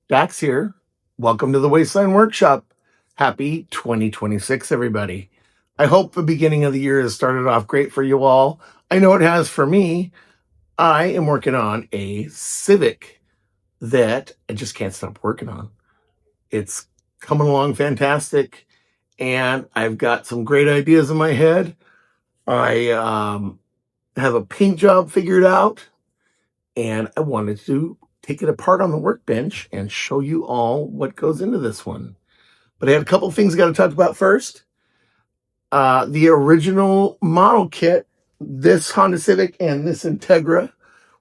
Dax here. Welcome to the Wasteland Workshop. Happy 2026, everybody. I hope the beginning of the year has started off great for you all. I know it has for me. I am working on a Civic that I just can't stop working on. It's coming along fantastic, and I've got some great ideas in my head. I have a paint job figured out, and I wanted to take it apart on the workbench and show you all what goes into this one. But I had a couple things I got to talk about first. The original model kit, this Honda Civic and this Integra,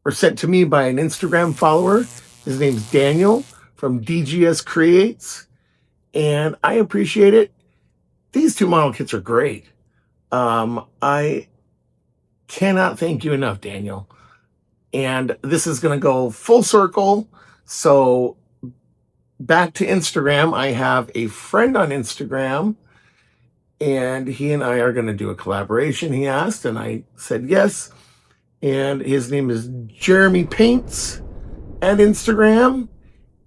were sent to me by an Instagram follower. His name's Daniel from DGS Creates, and I appreciate it. These two model kits are great. I cannot thank you enough, Daniel. And this is going to go full circle. So back to Instagram. I have a friend on Instagram, and he and I are going to do a collaboration, he asked, and I said yes. And his name is Jeremy Paints at Instagram,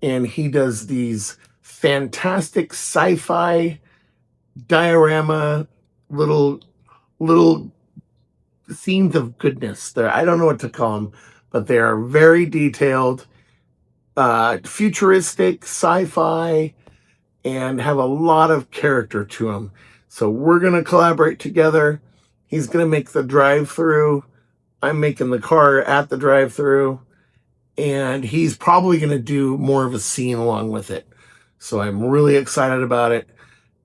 and he does these fantastic sci-fi diorama little scenes of goodness. There, I don't know what to call them, but they are very detailed, futuristic, sci-fi, and have a lot of character to them. So we're going to collaborate together. He's going to make the drive-through. I'm making the car at the drive-through. And he's probably going to do more of a scene along with it. So I'm really excited about it.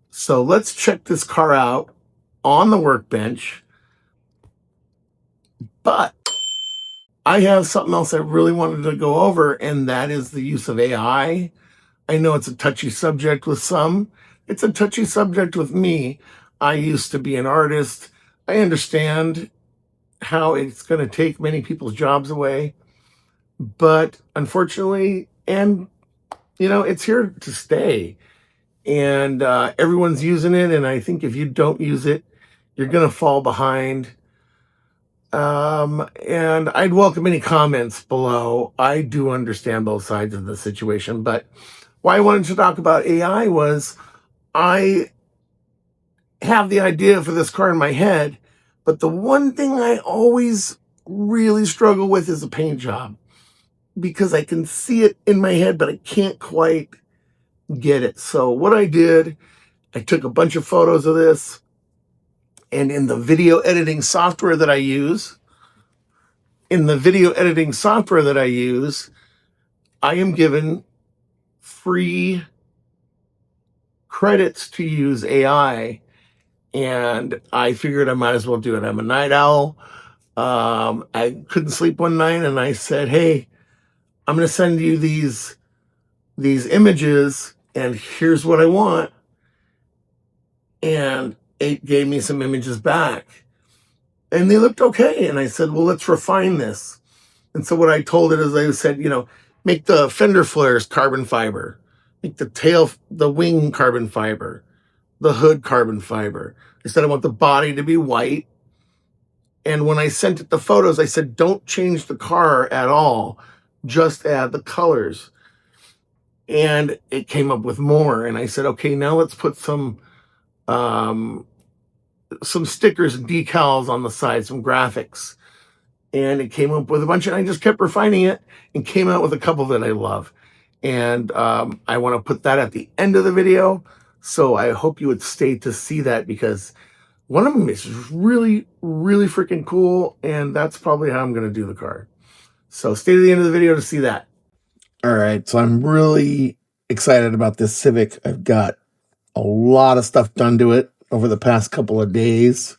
So let's check this car out on the workbench. But I have something else I really wanted to go over, and that is the use of AI. I know it's a touchy subject with some. It's a touchy subject with me. I used to be an artist. I understand how it's going to take many people's jobs away. But unfortunately, and it's here to stay. And everyone's using it. And I think if you don't use it, you're going to fall behind. And I'd welcome any comments below. I do understand both sides of the situation, but why I wanted to talk about AI was I have the idea for this car in my head, but the one thing I always really struggle with is a paint job, because I can see it in my head, but I can't quite get it. So what I did, I took a bunch of photos of this, and in the video editing software that I use, I am given free credits to use AI, and I figured I might as well do it. I'm a night owl. I couldn't sleep one night, and I said, "Hey, I'm going to send you these images, and here's what I want." And it gave me some images back, and they looked okay. And I said, "Well, let's refine this." And so what I told it is, I said, make the fender flares carbon fiber, make the wing carbon fiber, the hood carbon fiber. I said I want the body to be white. And when I sent it the photos, I said, don't change the car at all, just add the colors. And it came up with more. And I said, okay, now let's put some stickers and decals on the side, some graphics. And it came up with a bunch, and I just kept refining it and came out with a couple that I love. And I want to put that at the end of the video. So I hope you would stay to see that, because one of them is really, really freaking cool. And that's probably how I'm going to do the car. So stay to the end of the video to see that. All right. So I'm really excited about this Civic. I've got a lot of stuff done to it over the past couple of days.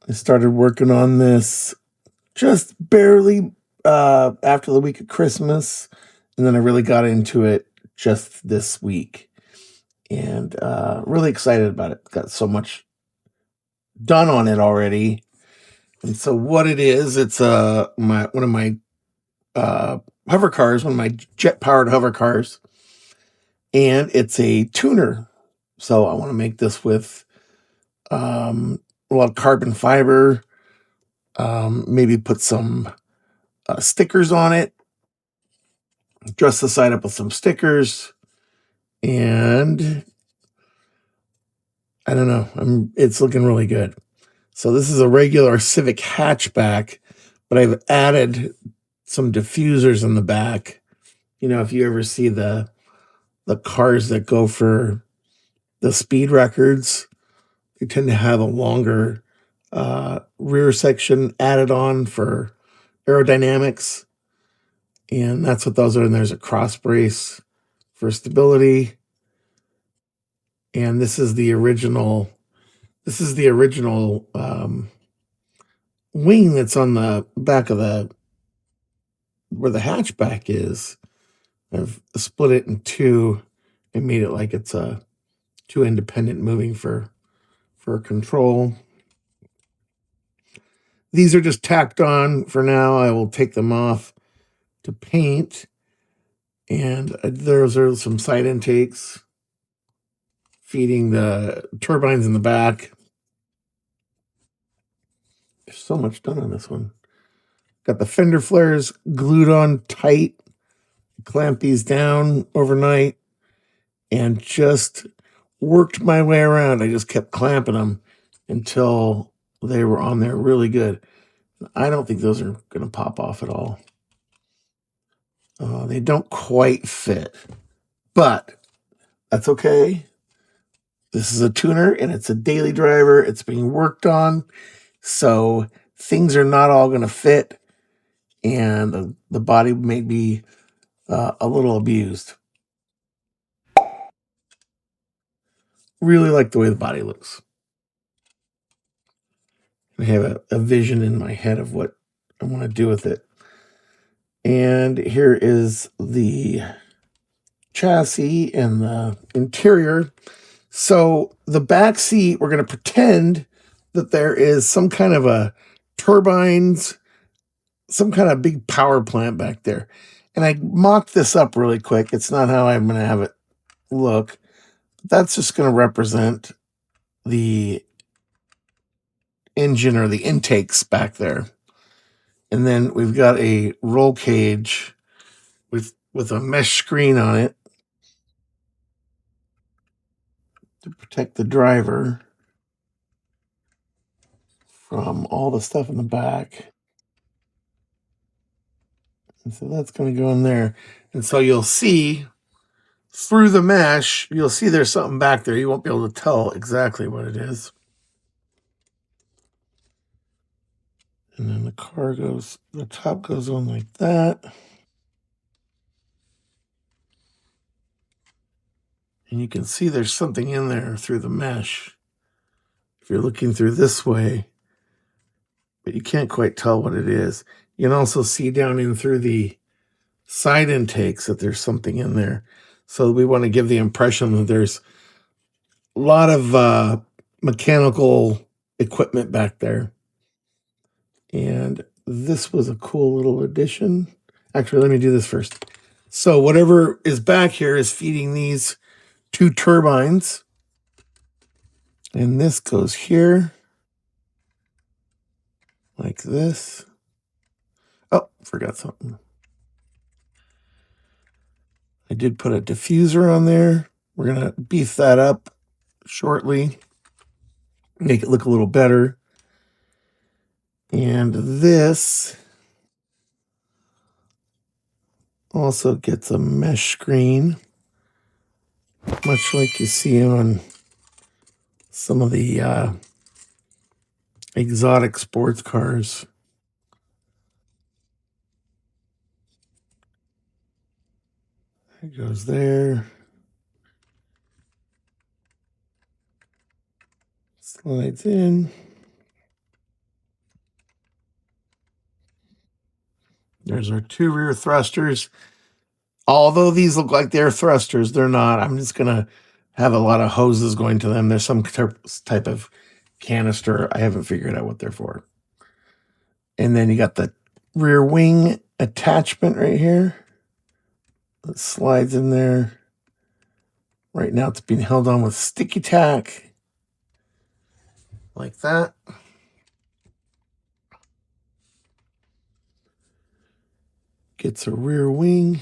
I started working on this just barely after the week of Christmas, and then I really got into it just this week, and really excited about it. Got so much done on it already. And so what it is, it's one of my hover cars, one of my jet powered hover cars, and it's a tuner. So I want to make this with a lot of carbon fiber, maybe put some stickers on it, Dress the side up with some stickers, and I don't know. It's looking really good. So this is a regular Civic hatchback, but I've added some diffusers in the back. You know, if you ever see the cars that go for the speed records, they tend to have a longer rear section added on for aerodynamics, and that's what those are. And there's a cross brace for stability, and this is the original. This is the original wing that's on the back of the where the hatchback is. I've split it in two and made it like it's a two independent moving for control. These are just tacked on for now. I will take them off to paint. And those are some side intakes feeding the turbines in the back. There's so much done on this one. Got the fender flares glued on tight. Clamp these down overnight and just worked my way around. I just kept clamping them until they were on there really good. I don't think those are going to pop off at all. They don't quite fit, but that's okay. This is a tuner and it's a daily driver. It's being worked on. So things are not all going to fit, and the body may be a little abused. Really like the way the body looks. I have a vision in my head of what I want to do with it. And here is the chassis and the interior. So the back seat, we're going to pretend that there is some kind of a turbines, some kind of big power plant back there. And I mocked this up really quick. It's not how I'm going to have it look. That's just going to represent the engine or the intakes back there. And then we've got a roll cage with a mesh screen on it to protect the driver from all the stuff in the back. And so that's going to go in there. And so you'll see through the mesh, you'll see there's something back there. You won't be able to tell exactly what it is. And then the top goes on like that. And you can see there's something in there through the mesh. If you're looking through this way, but you can't quite tell what it is. You can also see down in through the side intakes that there's something in there. So we want to give the impression that there's a lot of mechanical equipment back there. And this was a cool little addition. Actually, let me do this first. So whatever is back here is feeding these two turbines. And this goes here like this. Oh, forgot something. I did put a diffuser on there. We're going to beef that up shortly, make it look a little better. And this also gets a mesh screen, much like you see on some of the exotic sports cars. It goes there. Slides in. There's our two rear thrusters. Although these look like they're thrusters, they're not. I'm just going to have a lot of hoses going to them. There's some type of canister. I haven't figured out what they're for. And then you got the rear wing attachment right here. It slides in there. Right now it's being held on with sticky tack. Like that. Gets a rear wing.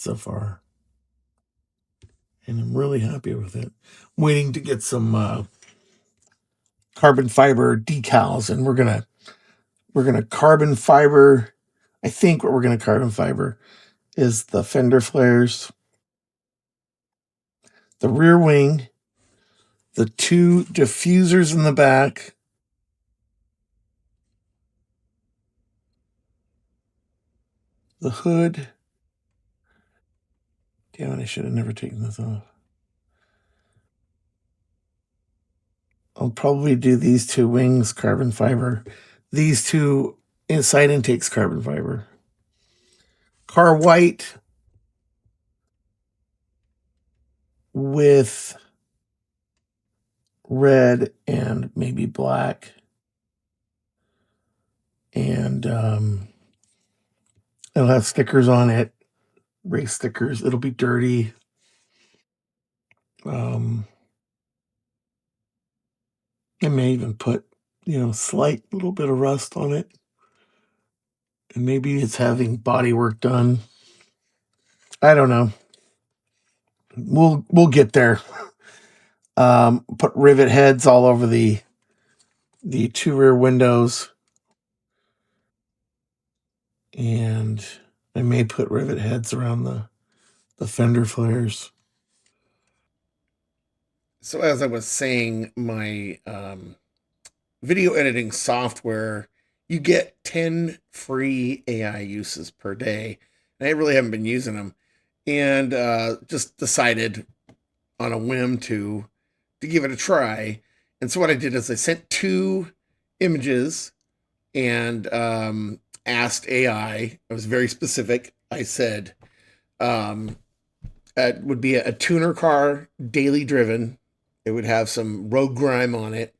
so far. And I'm really happy with it. Waiting to get some carbon fiber decals, and we're gonna carbon fiber. I think what we're gonna carbon fiber is the fender flares, the rear wing, the two diffusers in the back, the hood. Damn it, I should have never taken this off. I'll probably do these two wings carbon fiber, these two inside intakes carbon fiber. Car white with red and maybe black. And it'll have stickers on it, race stickers. It'll be dirty. Um, I may even put, slight little bit of rust on it. And maybe it's having body work done. I don't know. We'll get there. Put rivet heads all over the two rear windows. And I may put rivet heads around the fender flares. So as I was saying, my video editing software, you get 10 free AI uses per day. And I really haven't been using them. And just decided on a whim to give it a try. And so what I did is I sent 2 images and asked AI. I was very specific. I said it would be a tuner car, daily driven. It would have some road grime on it.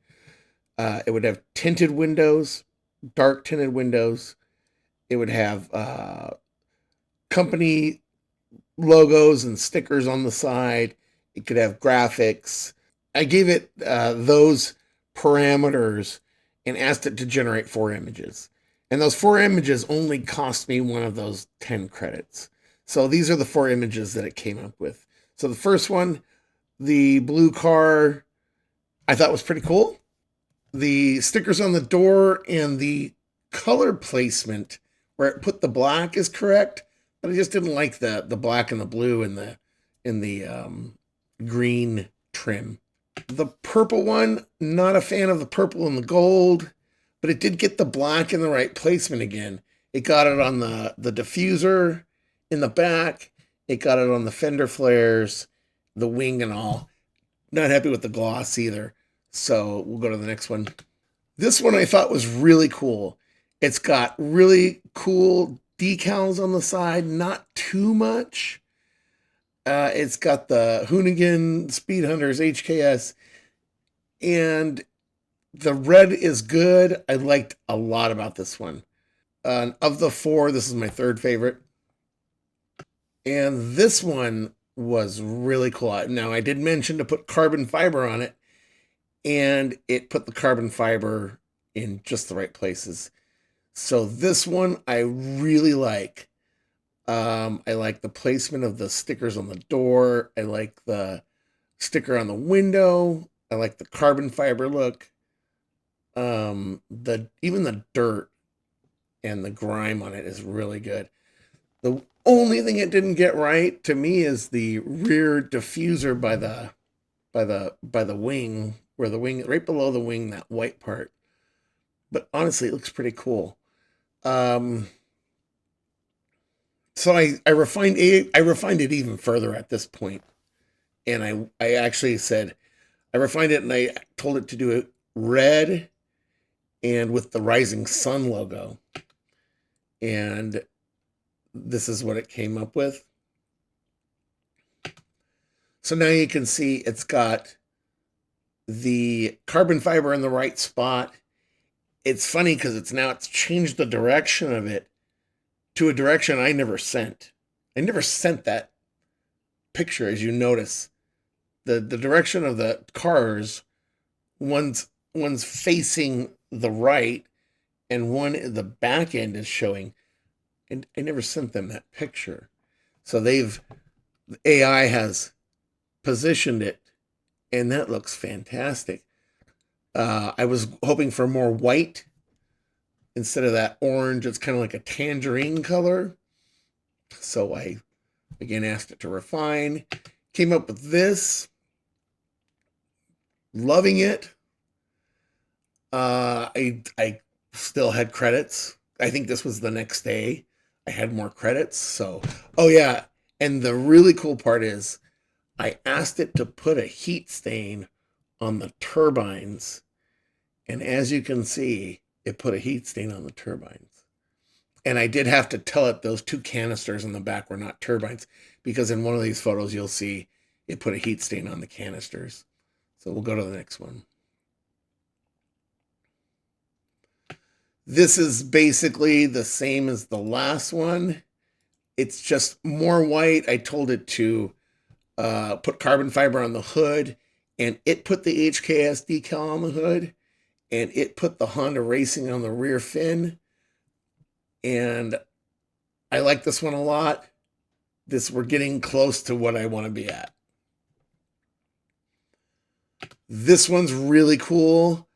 It would have tinted windows, dark tinted windows. It would have company logos and stickers on the side. It could have graphics. I gave it those parameters and asked it to generate 4 images. And those 4 images only cost me one of those 10 credits. So these are the 4 images that it came up with. So the first one, the blue car, I thought was pretty cool. The stickers on the door and the color placement where it put the black is correct, but I just didn't like the black and the blue and the green trim. The purple one, not a fan of the purple and the gold, but it did get the black in the right placement again. It got it on the diffuser in the back. It got it on the fender flares, the wing and all. Not happy with the gloss either. So we'll go to the next one. This one I thought was really cool. It's got really cool decals on the side, not too much. It's got the Hoonigan Speed Hunters HKS, and the red is good. I liked a lot about this one. Of the 4, this is my 3rd favorite. And this one was really cool. Now, I did mention to put carbon fiber on it, and it put the carbon fiber in just the right places. So this one I really like. I like the placement of the stickers on the door. I like the sticker on the window. I like the carbon fiber look. Even the dirt and the grime on it is really good. The only thing it didn't get right to me is the rear diffuser by the wing, where the wing right below the wing, that white part. But honestly, it looks pretty cool. So I refined it even further at this point, and I actually said I refined it and I told it to do it red and with the rising sun logo, and this is what it came up with. So now you can see it's got the carbon fiber in the right spot. It's funny because it's changed the direction of it to a direction I never sent. I never sent that picture, as you notice. The direction of the cars, one's facing the right and one the back end is showing. And I never sent them that picture. So AI has positioned it, and that looks fantastic. I was hoping for more white instead of that orange. It's kind of like a tangerine color. So I again asked it to refine. Came up with this. Loving it. I still had credits. I think this was the next day. I had more credits. So, oh yeah. And the really cool part is I asked it to put a heat stain on the turbines. And as you can see, it put a heat stain on the turbines. And I did have to tell it those two canisters in the back were not turbines, because in one of these photos, you'll see it put a heat stain on the canisters. So we'll go to the next one. This is basically the same as the last one. It's just more white. I told it to put carbon fiber on the hood, and it put the HKS decal on the hood, and it put the Honda Racing on the rear fin. And I like this one a lot. We're getting close to what I want to be at. This one's really cool.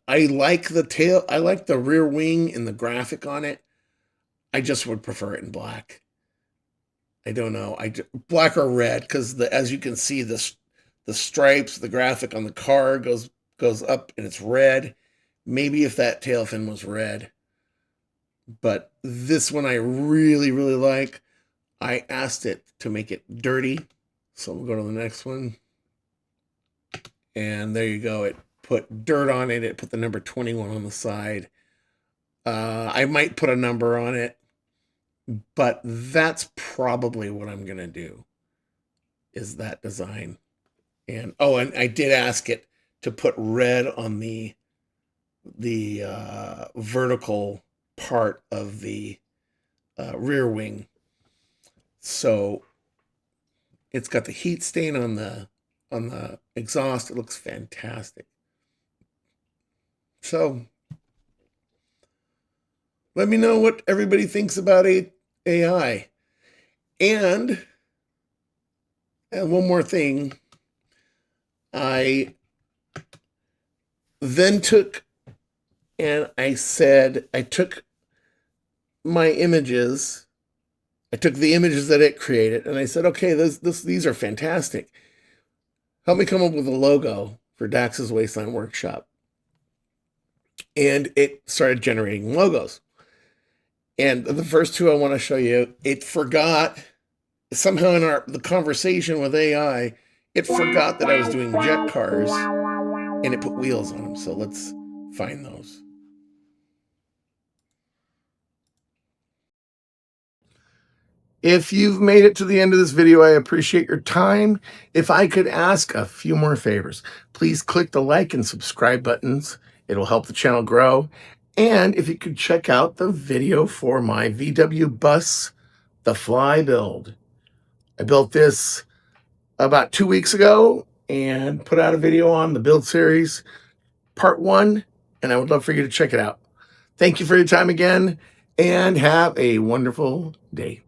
I like the tail. I like the rear wing and the graphic on it. I just would prefer it in black. I don't know. Black or red, because as you can see, the stripes, the graphic on the car goes up and it's red. Maybe if that tail fin was red. But this one I really, really like. I asked it to make it dirty. So we'll go to the next one. And there you go. It put dirt on it. It put the number 21 on the side. I might put a number on it, but that's probably what I'm going to do, is that design. And oh, and I did ask it to put red on the vertical part of the rear wing. So it's got the heat stain on the exhaust. It looks fantastic. So let me know what everybody thinks about AI. And one more thing. I then took and I took my images. I took the images that it created, and I said, okay, these are fantastic. Help me come up with a logo for Dax's Wasteland Workshop. And it started generating logos. And the first two I want to show you, it forgot, somehow in the conversation with AI, it forgot that I was doing jet cars, and it put wheels on them. So let's find those. If you've made it to the end of this video, I appreciate your time. If I could ask a few more favors, please click the like and subscribe buttons. It'll help the channel grow. And if you could check out the video for my VW bus, the Fly build. I built this about 2 weeks ago and put out a video on the build series, part 1, and I would love for you to check it out. Thank you for your time again, and have a wonderful day.